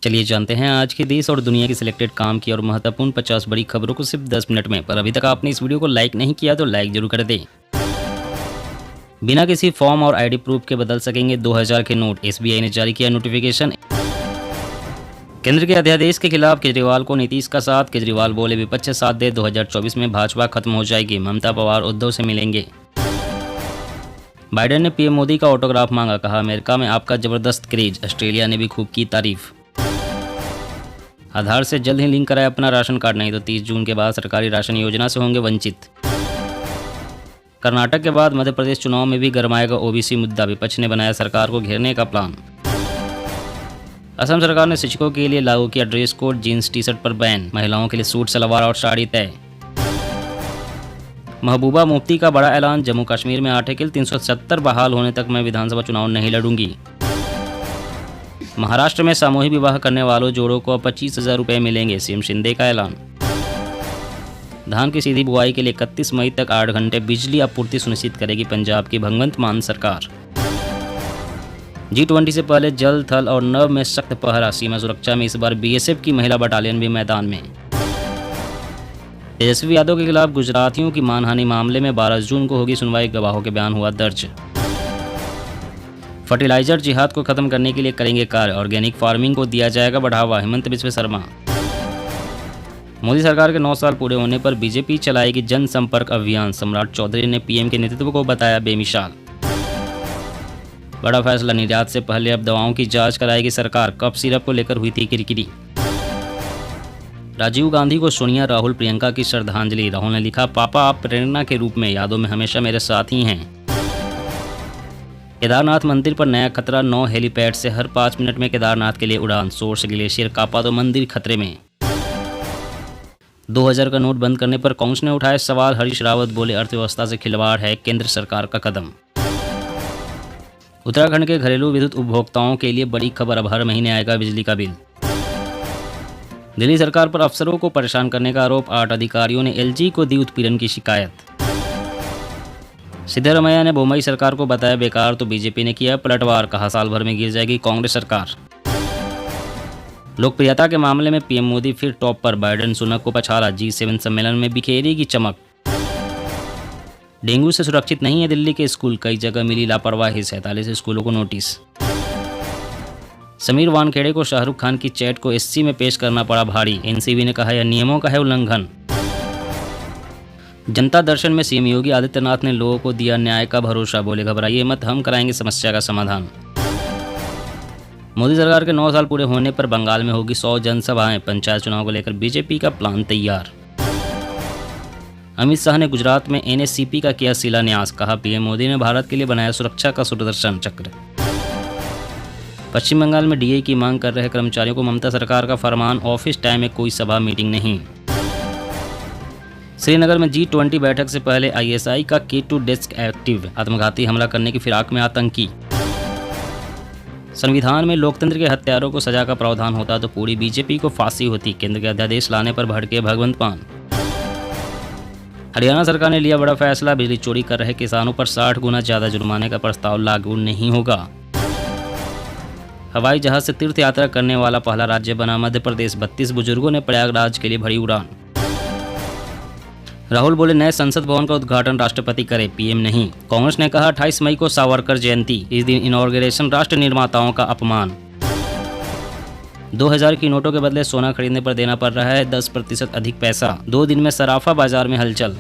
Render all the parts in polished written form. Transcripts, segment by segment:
चलिए जानते हैं आज के देश और दुनिया की सिलेक्टेड काम की और महत्वपूर्ण 50 बड़ी खबरों को सिर्फ 10 मिनट में। पर अभी तक आपने इस वीडियो को लाइक नहीं किया तो लाइक जरूर कर दें। बिना किसी फॉर्म और आईडी प्रूफ के बदल सकेंगे 2000 के नोट, एसबीआई ने जारी किया नोटिफिकेशन। केंद्र के अध्यादेश के खिलाफ केजरीवाल को नीतीश का साथ, केजरीवाल बोले विपक्ष साथ दे 2024 में भाजपा खत्म हो जाएगी, ममता पवार उद्धव से मिलेंगे। बाइडेन ने पीएम मोदी का ऑटोग्राफ मांगा, कहा अमेरिका में आपका जबरदस्त क्रेज, ऑस्ट्रेलिया ने भी खूब की तारीफ। आधार से जल्द ही लिंक कराए अपना राशन कार्ड, नहीं तो 30 जून के बाद सरकारी राशन योजना से होंगे वंचित। कर्नाटक के बाद मध्य प्रदेश चुनाव में भी गरमाएगा ओबीसी मुद्दा, विपक्ष ने बनाया सरकार को घेरने का प्लान। असम सरकार ने शिक्षकों के लिए लागू किया dress code, jeans T shirt पर बैन, महिलाओं के लिए सूट सलवार और साड़ी तय। महबूबा मुफ्ती का बड़ा ऐलान, जम्मू कश्मीर में आर्टिकल 370 बहाल होने तक मैं विधानसभा चुनाव नहीं लड़ूंगी। महाराष्ट्र में सामूहिक विवाह करने वालों जोड़ों को अब 25,000 रुपये मिलेंगे, सीएम शिंदे का ऐलान। धान की सीधी बुआई के लिए 31 मई तक 8 घंटे बिजली आपूर्ति सुनिश्चित करेगी पंजाब की भगवंत मान सरकार। G20 से पहले जल, थल और नभ में सख्त पहरा, सीमा सुरक्षा में इस बार बीएसएफ की महिला बटालियन भी मैदान में। तेजस्वी यादव के खिलाफ गुजरातियों की मानहानि मामले में 12 जून को होगी सुनवाई, गवाहों के बयान हुआ दर्ज। फर्टिलाइजर जिहाद को खत्म करने के लिए करेंगे कार्य, ऑर्गेनिक फार्मिंग को दिया जाएगा बढ़ावा, हेमंत बिस्व शर्मा। मोदी सरकार के 9 साल पूरे होने पर बीजेपी चलाएगी जनसंपर्क अभियान, सम्राट चौधरी ने पीएम के नेतृत्व को बताया बेमिसाल। बड़ा फैसला, निर्यात से पहले अब दवाओं की जांच कराएगी सरकार, कफ सिरप को लेकर हुई थी किरकिरी। राजीव गांधी को सोनिया, राहुल, प्रियंका की श्रद्धांजलि, राहुल ने लिखा पापा आप प्रेरणा के रूप में, यादों में हमेशा मेरे साथ ही हैं। केदारनाथ मंदिर पर नया खतरा, 9 हेलीपैड से हर 5 मिनट में केदारनाथ के लिए उड़ान, सोर्स ग्लेशियर कापा तो मंदिर खतरे में। 2000 का नोट बंद करने पर कांग्रेस ने उठाए सवाल, हरीश रावत बोले अर्थव्यवस्था से खिलवाड़ है केंद्र सरकार का कदम। उत्तराखंड के घरेलू विद्युत उपभोक्ताओं के लिए बड़ी खबर, अब हर महीने आएगा बिजली का बिल। दिल्ली सरकार पर अफसरों को परेशान करने का आरोप, 8 अधिकारियों ने एलजी को दी उत्पीड़न की शिकायत। सिद्धरमैया ने मुंबई सरकार को बताया बेकार तो बीजेपी ने किया पलटवार, कहा साल भर में गिर जाएगी कांग्रेस सरकार। लोकप्रियता के मामले में पीएम मोदी फिर टॉप पर, बाइडेन सुनक को पछाड़ा, G7 सम्मेलन में बिखेरेगी चमक। डेंगू से सुरक्षित नहीं है दिल्ली के स्कूल, कई जगह मिली लापरवाही, 47 स्कूलों को नोटिस। समीर वानखेड़े को शाहरुख खान की चैट को एससी में पेश करना पड़ा भारी, एनसीबी ने कहा यह नियमों का है उल्लंघन। जनता दर्शन में सीएम योगी आदित्यनाथ ने लोगों को दिया न्याय का भरोसा, बोले घबराइए मत, हम कराएंगे समस्या का समाधान। मोदी सरकार के 9 साल पूरे होने पर बंगाल में होगी 100 जनसभाएं, पंचायत चुनाव को लेकर बीजेपी का प्लान तैयार। अमित शाह ने गुजरात में एनएससीपी का किया शिलान्यास, कहा पीएम मोदी ने भारत के लिए बनाया सुरक्षा का सुदर्शन चक्र। पश्चिम बंगाल में डीए की मांग कर रहे कर्मचारियों को ममता सरकार का फरमान, ऑफिस टाइम में कोई सभा मीटिंग नहीं। श्रीनगर में G20 बैठक से पहले आईएसआई का K2 डेस्क एक्टिव, आत्मघाती हमला करने की फिराक में आतंकी। संविधान में लोकतंत्र के हत्यारों को सजा का प्रावधान होता तो पूरी बीजेपी को फांसी होती, केंद्र के अध्यादेश लाने पर भड़के भगवंत मान। हरियाणा सरकार ने लिया बड़ा फैसला, बिजली चोरी कर रहे किसानों पर 60 गुना ज्यादा जुर्माने का प्रस्ताव लागू नहीं होगा। हवाई जहाज से तीर्थ यात्रा करने वाला पहला राज्य बना मध्य प्रदेश, 32 बुजुर्गों ने प्रयागराज के लिए भरी उड़ान। राहुल बोले नए संसद भवन का उद्घाटन राष्ट्रपति करे, पीएम नहीं। कांग्रेस ने कहा 28 मई को सावरकर जयंती, इस दिन इनॉर्गेशन राष्ट्र निर्माताओं का अपमान। 2000 की नोटों के बदले सोना खरीदने पर देना पड़ रहा है 10% अधिक पैसा, 2 दिन में सराफा बाजार में हलचल।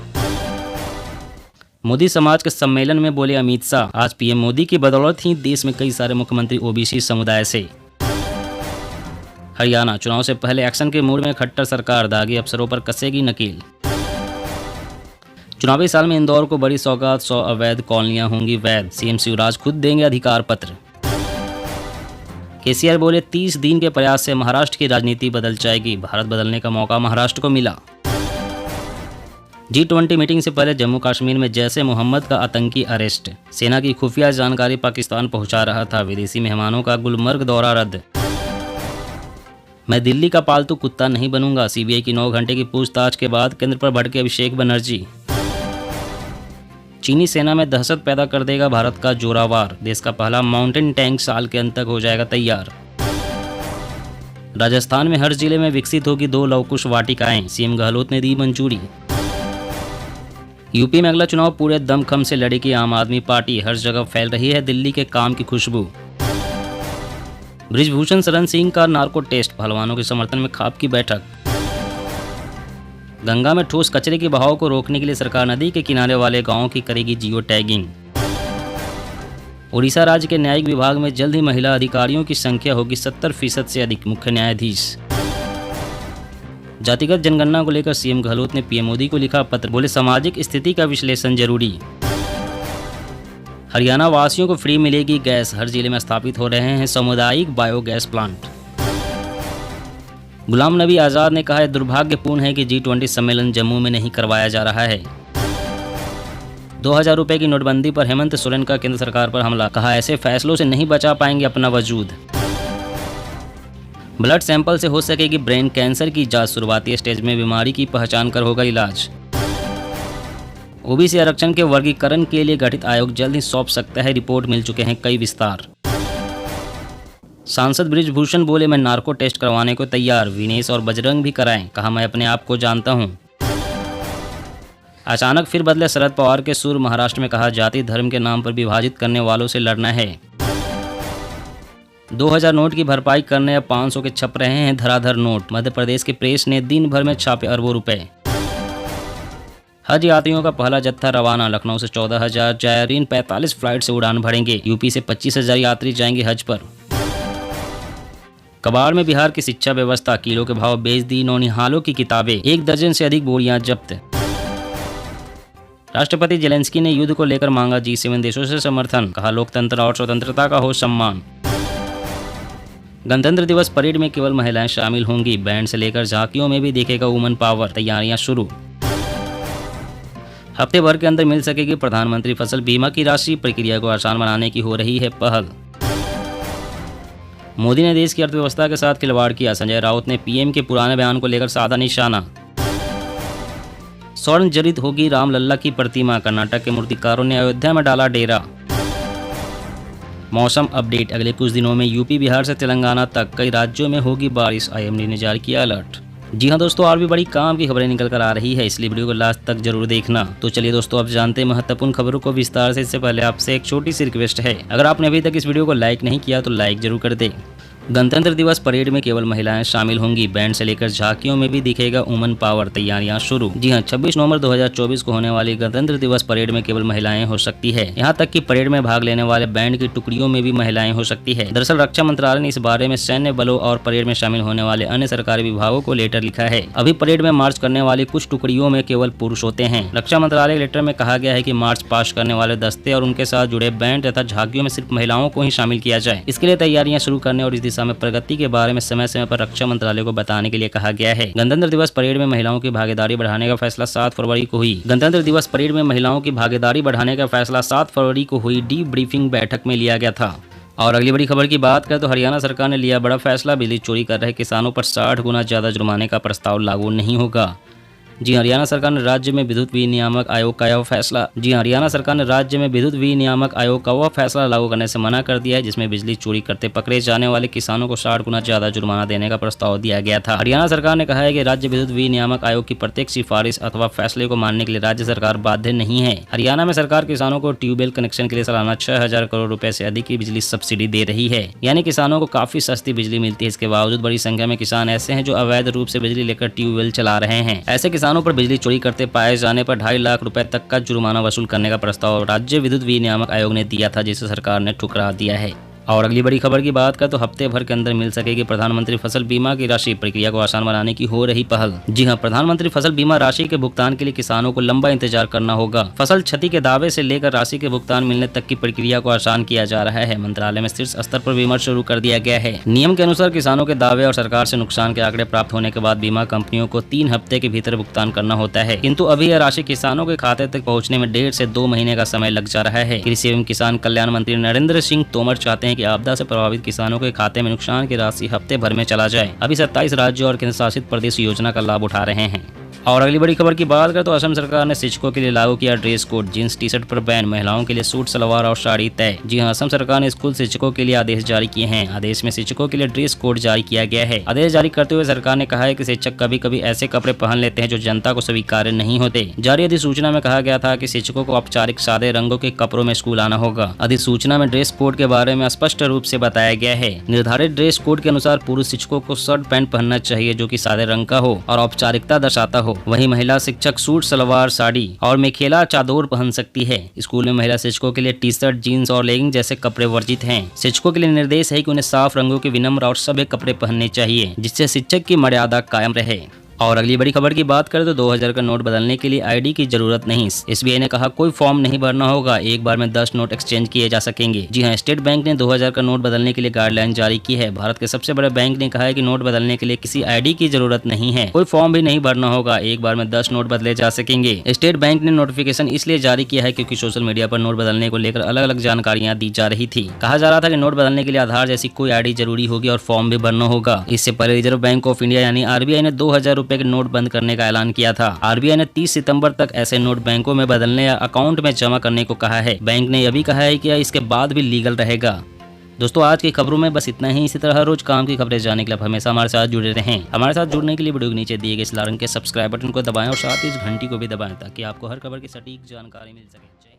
मोदी समाज के सम्मेलन में बोले अमित शाह, आज पीएम मोदी की बदौलत ही देश में कई सारे मुख्यमंत्री ओबीसी समुदाय से। हरियाणा चुनाव से पहले एक्शन के मूड में खट्टर सरकार, दागी अफसरों पर कसेगी नकील। चुनावी साल में इंदौर को बड़ी सौगात, 100 अवैध कॉलोनियां होंगी वैध, सीएम शिवराज खुद देंगे अधिकार पत्र। केसीआर बोले 30 दिन के प्रयास से महाराष्ट्र की राजनीति बदल जाएगी, भारत बदलने का मौका महाराष्ट्र को मिला। G20 मीटिंग से पहले जम्मू कश्मीर में जैसे मोहम्मद का आतंकी अरेस्ट, सेना की खुफिया जानकारी पाकिस्तान पहुंचा रहा था, विदेशी मेहमानों का गुलमर्ग दौरा रद्द। मैं दिल्ली का पालतू कुत्ता नहीं बनूंगा, सीबीआई की 9 घंटे की पूछताछ के बाद केंद्र पर भड़के अभिषेक बनर्जी। चीनी सेना में दहशत पैदा कर देगा भारत का जोरावर, देश का पहला माउंटेन टैंक साल के अंत तक हो जाएगा तैयार। राजस्थान में हर जिले में विकसित होगी 2 लवकुश वाटिकाएं, सीएम गहलोत ने दी मंजूरी। यूपी में अगला चुनाव पूरे दमखम से लड़ेगी आम आदमी पार्टी, हर जगह फैल रही है दिल्ली के काम की खुशबू। बृजभूषण शरण सिंह का नार्को टेस्ट, पहलवानों के समर्थन में खाप की बैठक। गंगा में ठोस कचरे के बहाव को रोकने के लिए सरकार नदी के किनारे वाले गांवों की करेगी जियो टैगिंग। उड़ीसा राज्य के न्यायिक विभाग में जल्द ही महिला अधिकारियों की संख्या होगी 70% से अधिक, मुख्य न्यायाधीश। जातिगत जनगणना को लेकर सीएम गहलोत ने पीएम मोदी को लिखा पत्र, बोले सामाजिक स्थिति का विश्लेषण जरूरी। हरियाणा वासियों को फ्री मिलेगी गैस, हर जिले में स्थापित हो रहे हैं सामुदायिक बायोगैस प्लांट। गुलाम नबी आज़ाद ने कहा है दुर्भाग्यपूर्ण है कि G20 सम्मेलन जम्मू में नहीं करवाया जा रहा है। 2000 रुपए की नोटबंदी पर हेमंत सोरेन का केंद्र सरकार पर हमला, कहा ऐसे फैसलों से नहीं बचा पाएंगे अपना वजूद। ब्लड सैंपल से हो सकेगी ब्रेन कैंसर की जांच, शुरुआती स्टेज में बीमारी की पहचान कर होगा इलाज। ओबीसी आरक्षण के वर्गीकरण के लिए गठित आयोग जल्द ही सौंप सकता है रिपोर्ट, मिल चुके हैं कई विस्तार। सांसद बृजभूषण बोले मैं नार्को टेस्ट करवाने को तैयार, विनेश और बजरंग भी कराएं, कहा मैं अपने आप को जानता हूं। अचानक फिर बदले शरद पवार के सुर, महाराष्ट्र में कहा जाति धर्म के नाम पर विभाजित करने वालों से लड़ना है। 2000 नोट की भरपाई करने अब 500 के छप रहे हैं धराधर नोट, मध्य प्रदेश की प्रेस ने दिन भर में छापे अरबों रुपए। हज यात्रियों का पहला जत्था रवाना, लखनऊ से 14,000 जायरीन 45 फ्लाइट से उड़ान भरेंगे, यूपी से 25,000 यात्री जाएंगे हज पर। कबाड़ में बिहार की शिक्षा व्यवस्था, किलो के भाव बेच दी नौनिहालों की किताबें, 1 दर्जन से अधिक बोरियां जब्त। राष्ट्रपति जेलेंस्की ने युद्ध को लेकर मांगा G7 देशों से समर्थन, कहा लोकतंत्र और स्वतंत्रता का हो सम्मान। गणतंत्र दिवस परेड में केवल महिलाएं शामिल होंगी, बैंड से लेकर झांकियों में भी दिखेगा वुमन पावर, तैयारियां शुरू। हफ्ते भर के अंदर मिल सकेगी प्रधानमंत्री फसल बीमा की राशि, प्रक्रिया को आसान बनाने की हो रही है पहल। मोदी ने देश की अर्थव्यवस्था के साथ खिलवाड़ किया, संजय राउत ने पीएम के पुराने बयान को लेकर साधा निशाना। स्वर्ण जड़ित होगी रामलल्ला की प्रतिमा, कर्नाटक के मूर्तिकारों ने अयोध्या में डाला डेरा। मौसम अपडेट, अगले कुछ दिनों में यूपी बिहार से तेलंगाना तक कई राज्यों में होगी बारिश, IMD ने जारी किया अलर्ट। जी हाँ दोस्तों, और भी बड़ी काम की खबरें निकल कर आ रही है, इसलिए वीडियो को लास्ट तक जरूर देखना। तो चलिए दोस्तों, अब जानते हैं महत्वपूर्ण खबरों को विस्तार से। इससे पहले आपसे एक छोटी सी रिक्वेस्ट है, अगर आपने अभी तक इस वीडियो को लाइक नहीं किया तो लाइक जरूर कर दें। गणतंत्र दिवस परेड में केवल महिलाएं शामिल होंगी, बैंड से लेकर झांकियों में भी दिखेगा वुमन पावर, तैयारियां शुरू। जी हां, 26 नवंबर 2024 को होने वाली गणतंत्र दिवस परेड में केवल महिलाएं हो सकती है। यहां तक कि परेड में भाग लेने वाले बैंड की टुकड़ियों में भी महिलाएं हो सकती है। दरअसल रक्षा मंत्रालय ने इस बारे में सैन्य बलों और परेड में शामिल होने वाले अन्य सरकारी विभागों को लेटर लिखा है। अभी परेड में मार्च करने वाली कुछ टुकड़ियों में केवल पुरुष होते हैं। रक्षा मंत्रालय के लेटर में कहा गया है कि मार्च पास्ट करने वाले दस्ते और उनके साथ जुड़े बैंड तथा झांकियों में सिर्फ महिलाओं को ही शामिल किया जाए। इसके लिए तैयारियां शुरू करने और इस दिशा में प्रगति के बारे में समय समय पर रक्षा मंत्रालय को बताने के लिए कहा गया है। गणतंत्र दिवस परेड में महिलाओं की भागीदारी बढ़ाने का फैसला 7 फरवरी को हुई। गणतंत्र दिवस परेड में महिलाओं की भागीदारी बढ़ाने का फैसला 7 फरवरी को हुई डीप ब्रीफिंग बैठक में लिया गया था। और अगली बड़ी खबर की बात करें तो हरियाणा सरकार ने लिया बड़ा फैसला, बिजली चोरी कर रहे किसानों पर 60 गुना ज्यादा जुर्माने का प्रस्ताव लागू नहीं होगा। जी हरियाणा सरकार ने राज्य में विद्युत विनियामक आयोग का यह फैसला हरियाणा सरकार ने राज्य में विद्युत विनियामक आयोग का वह फैसला लागू करने से मना कर दिया है जिसमें बिजली चोरी करते पकड़े जाने वाले किसानों को 60 गुना ज्यादा जुर्माना देने का प्रस्ताव दिया गया था। हरियाणा सरकार ने कहा है कि राज्य विद्युत विनियामक आयोग की प्रत्येक सिफारिश अथवा फैसले को मानने के लिए राज्य सरकार बाध्य नहीं है। हरियाणा में सरकार किसानों को ट्यूबवेल कनेक्शन के लिए सालाना 6000 करोड़ रुपए से अधिक की बिजली सब्सिडी दे रही है, यानी किसानों को काफी सस्ती बिजली मिलती है। इसके बावजूद बड़ी संख्या में किसान ऐसे हैं जो अवैध रूप से बिजली लेकर ट्यूबवेल चला रहे हैं। ऐसे किसानों पर बिजली चोरी करते पाए जाने पर 2.5 लाख रुपए तक का जुर्माना वसूल करने का प्रस्ताव राज्य विद्युत विनियामक आयोग ने दिया था, जिसे सरकार ने ठुकरा दिया है। और अगली बड़ी खबर की बात करें तो हफ्ते भर के अंदर मिल सकेगी प्रधानमंत्री फसल बीमा की राशि, प्रक्रिया को आसान बनाने की हो रही पहल। जी हां, प्रधानमंत्री फसल बीमा राशि के भुगतान के लिए किसानों को लंबा इंतजार करना होगा। फसल क्षति के दावे से लेकर राशि के भुगतान मिलने तक की प्रक्रिया को आसान किया जा रहा है। मंत्रालय में शीर्ष स्तर पर विमर्श शुरू कर दिया गया है। नियम के अनुसार किसानों के दावे और सरकार से नुकसान के आंकड़े प्राप्त होने के बाद बीमा कंपनियों को 3 हफ्ते के भीतर भुगतान करना होता है, किंतु अभी यह राशि किसानों के खाते तक पहुँचने में 1.5 से 2 महीने का समय लग जा रहा है। कृषि एवं किसान कल्याण मंत्री नरेंद्र सिंह तोमर चाहते हैं कि आपदा से प्रभावित किसानों के खाते में नुकसान की राशि हफ्ते भर में चला जाए। अभी 27 राज्यों और केंद्र शासित प्रदेश योजना का लाभ उठा रहे हैं। और अगली बड़ी खबर की बात करें तो असम सरकार ने शिक्षकों के लिए लागू किया dress code, jeans T shirt पर बैन, महिलाओं के लिए सूट सलवार और साड़ी तय। जी हां, असम सरकार ने स्कूल शिक्षकों के लिए आदेश जारी किए हैं। आदेश में शिक्षकों के लिए ड्रेस कोड जारी किया गया है। आदेश जारी करते हुए सरकार ने कहा है कि शिक्षक कभी कभी ऐसे कपड़े पहन लेते हैं जो जनता को स्वीकार्य नहीं होते। जारी अधिसूचना में कहा गया था कि शिक्षकों को औपचारिक सादे रंगों के कपड़ों में स्कूल आना होगा। अधिसूचना में ड्रेस कोड के बारे में स्पष्ट रूप से बताया गया है। निर्धारित ड्रेस कोड के अनुसार पुरुष शिक्षकों को शर्ट पैंट पहनना चाहिए जो कि सादे रंग का हो और औपचारिकता दर्शाता हो। वहीं महिला शिक्षक सूट सलवार साड़ी और मेखेला चादर पहन सकती है। स्कूल में महिला शिक्षकों के लिए टी शर्ट, जीन्स और लेगिंग जैसे कपड़े वर्जित हैं। शिक्षकों के लिए निर्देश है कि उन्हें साफ रंगों के विनम्र और सभ्य कपड़े पहनने चाहिए जिससे शिक्षक की मर्यादा कायम रहे। और अगली बड़ी खबर की बात करें तो 2000 का नोट बदलने के लिए आईडी की जरूरत नहीं। एसबीआई ने कहा कोई फॉर्म नहीं भरना होगा, एक बार में 10 नोट एक्सचेंज किए जा सकेंगे। जी हां, स्टेट बैंक ने 2000 का नोट बदलने के लिए गाइडलाइन जारी की है। भारत के सबसे बड़े बैंक ने कहा है कि नोट बदलने के लिए किसी आईडी की जरूरत नहीं है, कोई फॉर्म भी नहीं भरना होगा, एक बार में 10 नोट बदले जा सकेंगे। स्टेट बैंक ने नोटिफिकेशन इसलिए जारी किया है क्योंकि सोशल मीडिया पर नोट बदलने को लेकर अलग अलग जानकारियां दी जा रही थी। कहा जा रहा था कि नोट बदलने के लिए आधार जैसी कोई आईडी जरूरी होगी और फॉर्म भी भरना होगा। इससे पहले रिजर्व बैंक ऑफ इंडिया यानी आरबीआई ने 2000 रुपए के नोट बंद करने का ऐलान किया था। आरबीआई ने 30 सितंबर तक ऐसे नोट बैंकों में बदलने या अकाउंट में जमा करने को कहा है। बैंक ने यह भी कहा है कि इसके बाद भी लीगल रहेगा। दोस्तों, आज की खबरों में बस इतना ही। इसी तरह रोज काम की खबरें जानने के लिए आप हमेशा हमारे साथ जुड़े रहें। हमारे साथ जुड़ने के लिए वीडियो के नीचे दिए गए इस लाल रंग के सब्सक्राइब बटन को दबाएं और साथ ही इस घंटी को भी दबाएं ताकि आपको हर खबर की सटीक जानकारी मिल सके।